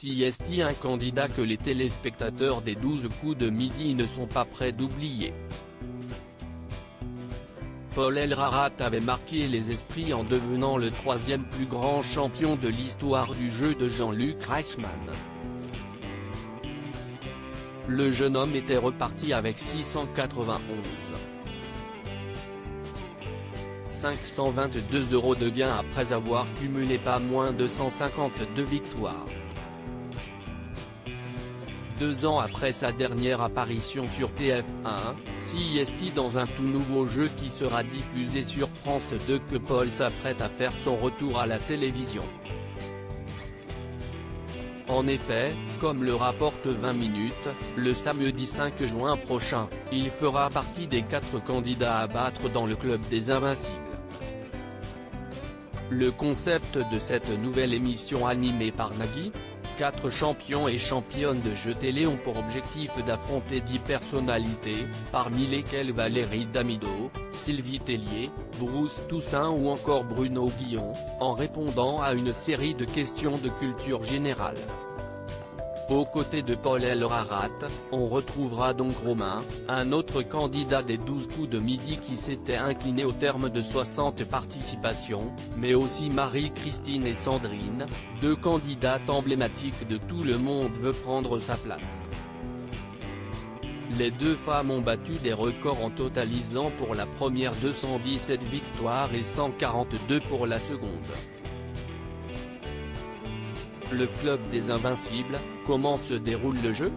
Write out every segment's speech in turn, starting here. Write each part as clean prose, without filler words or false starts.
Si est un candidat que les téléspectateurs des 12 coups de midi ne sont pas prêts d'oublier. Paul Elrarat avait marqué les esprits en devenant le troisième plus grand champion de l'histoire du jeu de Jean-Luc Reichmann. Le jeune homme était reparti avec 522 € de gains après avoir cumulé pas moins de 152 victoires. 2 ans après sa dernière apparition sur TF1, si est dans un tout nouveau jeu qui sera diffusé sur France 2 que Paul s'apprête à faire son retour à la télévision. En effet, comme le rapporte 20 minutes, le samedi 5 juin prochain, il fera partie des 4 candidats à battre dans le club des Invincibles. Le concept de cette nouvelle émission animée par Nagui, 4 champions et championnes de jeux télé ont pour objectif d'affronter 10 personnalités, parmi lesquelles Valérie Damido, Sylvie Tellier, Bruce Toussaint ou encore Bruno Guillon, en répondant à une série de questions de culture générale. Aux côtés de Paul Elrarat, on retrouvera donc Romain, un autre candidat des 12 coups de midi qui s'était incliné au terme de 60 participations, mais aussi Marie-Christine et Sandrine, 2 candidates emblématiques de Tout le monde veut prendre sa place. Les 2 femmes ont battu des records en totalisant pour la première 217 victoires et 142 pour la seconde. Le club des Invincibles, comment se déroule le jeu?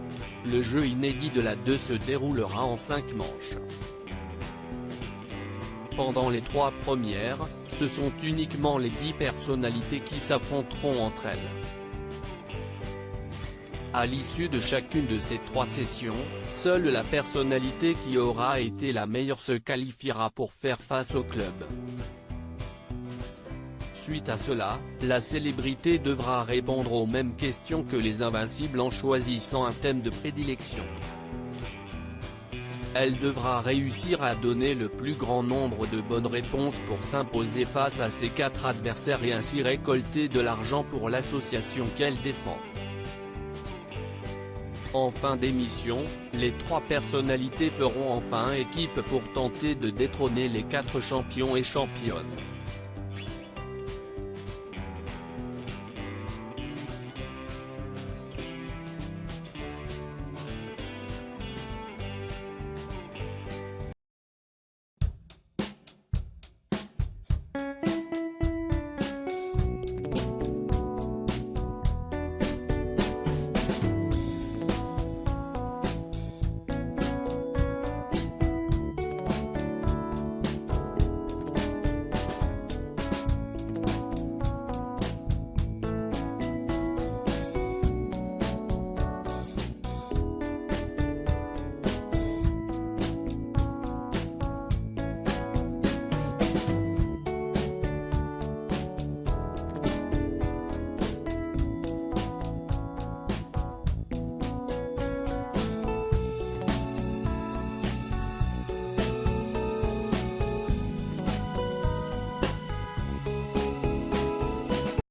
Le jeu inédit de la 2 se déroulera en 5 manches. Pendant les 3 premières, ce sont uniquement les 10 personnalités qui s'affronteront entre elles. À l'issue de chacune de ces 3 sessions, seule la personnalité qui aura été la meilleure se qualifiera pour faire face au club. Suite à cela, la célébrité devra répondre aux mêmes questions que les Invincibles en choisissant un thème de prédilection. Elle devra réussir à donner le plus grand nombre de bonnes réponses pour s'imposer face à ses 4 adversaires et ainsi récolter de l'argent pour l'association qu'elle défend. En fin d'émission, les 3 personnalités feront enfin équipe pour tenter de détrôner les 4 champions et championnes.